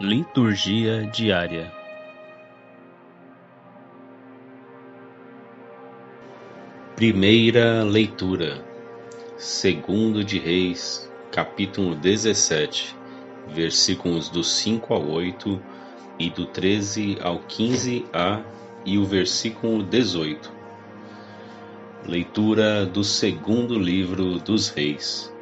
Liturgia diária. Primeira leitura. Segundo de Reis, capítulo 17, versículos do 5 ao 8 e do 13 ao 15a e o versículo 18. Leitura do segundo livro dos Reis.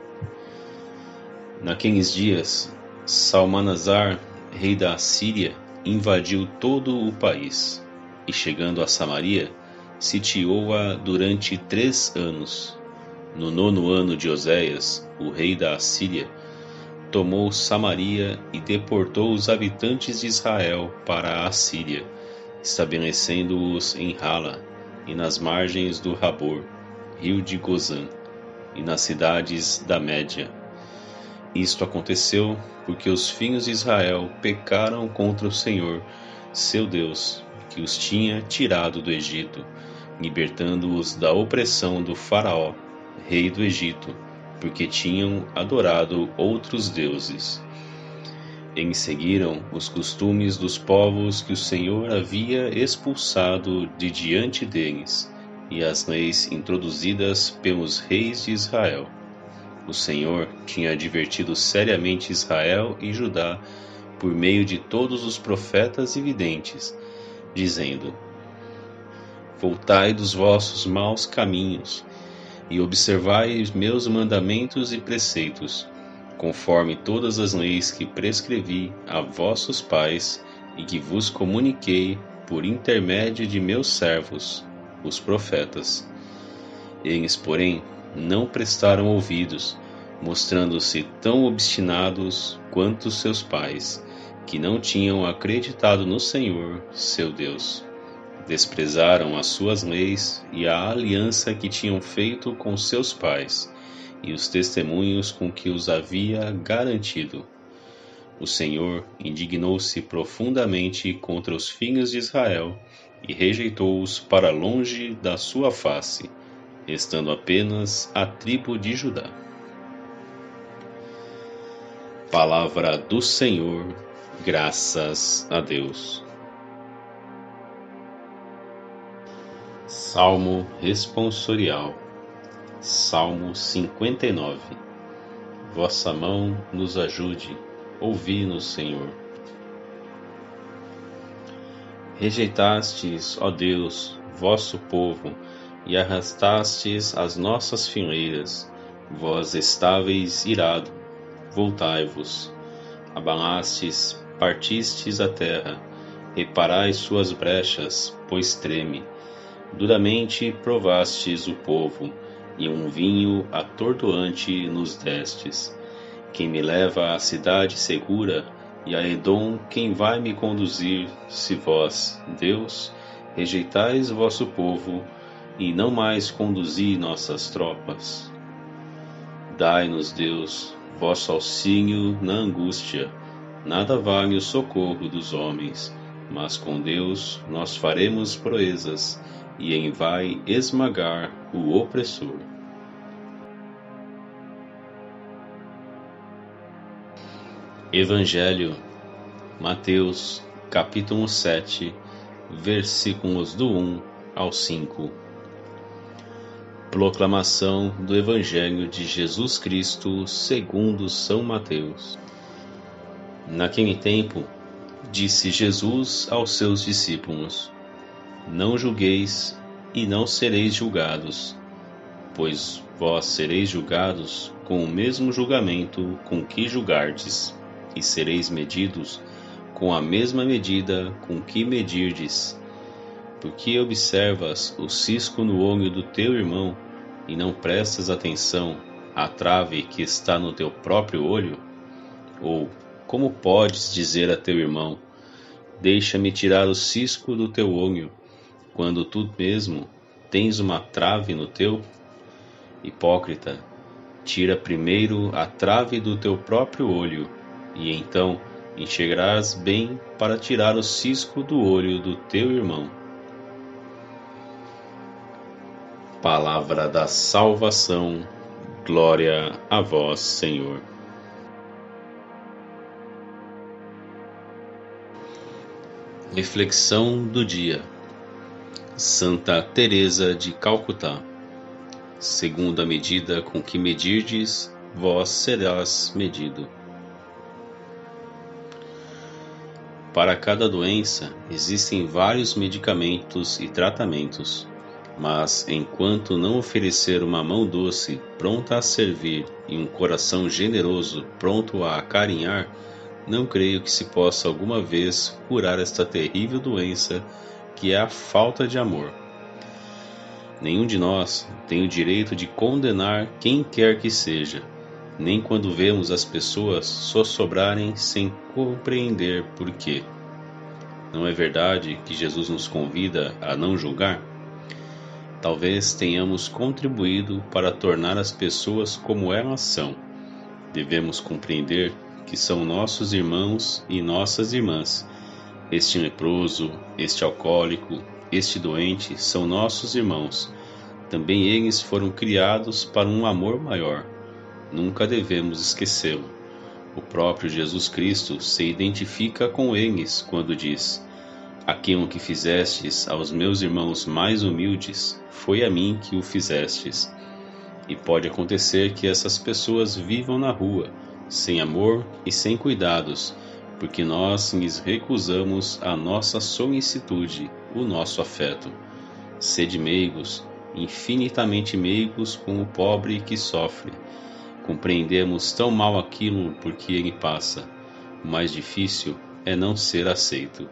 Naqueles dias, Salmanasar, rei da Assíria, invadiu todo o país e, chegando a Samaria, sitiou-a durante 3 anos. No 9º ano de Oséias, o rei da Assíria, tomou Samaria e deportou os habitantes de Israel para a Assíria, estabelecendo-os em Hala e nas margens do Habor, rio de Gozã, e nas cidades da Média. Isto aconteceu porque os filhos de Israel pecaram contra o Senhor, seu Deus, que os tinha tirado do Egito, libertando-os da opressão do Faraó, rei do Egito, porque tinham adorado outros deuses. Eles seguiram os costumes dos povos que o Senhor havia expulsado de diante deles, e as leis introduzidas pelos reis de Israel. O Senhor tinha advertido seriamente Israel e Judá por meio de todos os profetas e videntes, dizendo: Voltai dos vossos maus caminhos e observai os meus mandamentos e preceitos, conforme todas as leis que prescrevi a vossos pais e que vos comuniquei por intermédio de meus servos, os profetas. Eles, porém, não prestaram ouvidos, mostrando-se tão obstinados quanto seus pais, que não tinham acreditado no Senhor, seu Deus. Desprezaram as suas leis e a aliança que tinham feito com seus pais, e os testemunhos com que os havia garantido. O Senhor indignou-se profundamente contra os filhos de Israel e rejeitou-os para longe da sua face, restando apenas a tribo de Judá. Palavra do Senhor, graças a Deus. Salmo responsorial. Salmo 59. Vossa mão nos ajude, ouvi-nos, Senhor. Rejeitastes, ó Deus, vosso povo, e arrastastes as nossas fileiras. Vós estáveis irado, voltai-vos. Abalastes, partistes a terra, reparai suas brechas, pois treme. Duramente provastes o povo, e um vinho atordoante nos destes. Quem me leva à cidade segura, e a Edom quem vai me conduzir, se vós, Deus, rejeitais vosso povo, e não mais conduzi nossas tropas? Dai-nos, Deus, vosso auxílio na angústia. Nada vale o socorro dos homens, mas com Deus nós faremos proezas, e em vai esmagar o opressor. Evangelho, Mateus, capítulo 7, versículos do 1 ao 5. Proclamação do Evangelho de Jesus Cristo segundo São Mateus. Naquele tempo, disse Jesus aos seus discípulos: Não julgueis e não sereis julgados, pois vós sereis julgados com o mesmo julgamento com que julgardes, e sereis medidos com a mesma medida com que medirdes. Porque observas o cisco no olho do teu irmão, e não prestas atenção à trave que está no teu próprio olho? Ou como podes dizer a teu irmão: Deixa-me tirar o cisco do teu olho, quando tu mesmo tens uma trave no teu? Hipócrita, tira primeiro a trave do teu próprio olho, e então enxergarás bem para tirar o cisco do olho do teu irmão. Palavra da salvação, glória a vós, Senhor. Reflexão do dia. Santa Teresa de Calcutá. Segundo a medida com que medirdes, vós serás medido. Para cada doença existem vários medicamentos e tratamentos, mas enquanto não oferecer uma mão doce pronta a servir e um coração generoso pronto a acarinhar, não creio que se possa alguma vez curar esta terrível doença que é a falta de amor. Nenhum de nós tem o direito de condenar quem quer que seja, nem quando vemos as pessoas sossobrarem sem compreender por quê. Não é verdade que Jesus nos convida a não julgar? Talvez tenhamos contribuído para tornar as pessoas como elas são. Devemos compreender que são nossos irmãos e nossas irmãs. Este leproso, este alcoólico, este doente são nossos irmãos. Também eles foram criados para um amor maior. Nunca devemos esquecê-lo. O próprio Jesus Cristo se identifica com eles quando diz: aquilo que fizestes aos meus irmãos mais humildes, foi a mim que o fizestes. E pode acontecer que essas pessoas vivam na rua, sem amor e sem cuidados, porque nós lhes recusamos a nossa solicitude, o nosso afeto. Sede meigos, infinitamente meigos com o pobre que sofre. Compreendemos tão mal aquilo por que ele passa. O mais difícil é não ser aceito.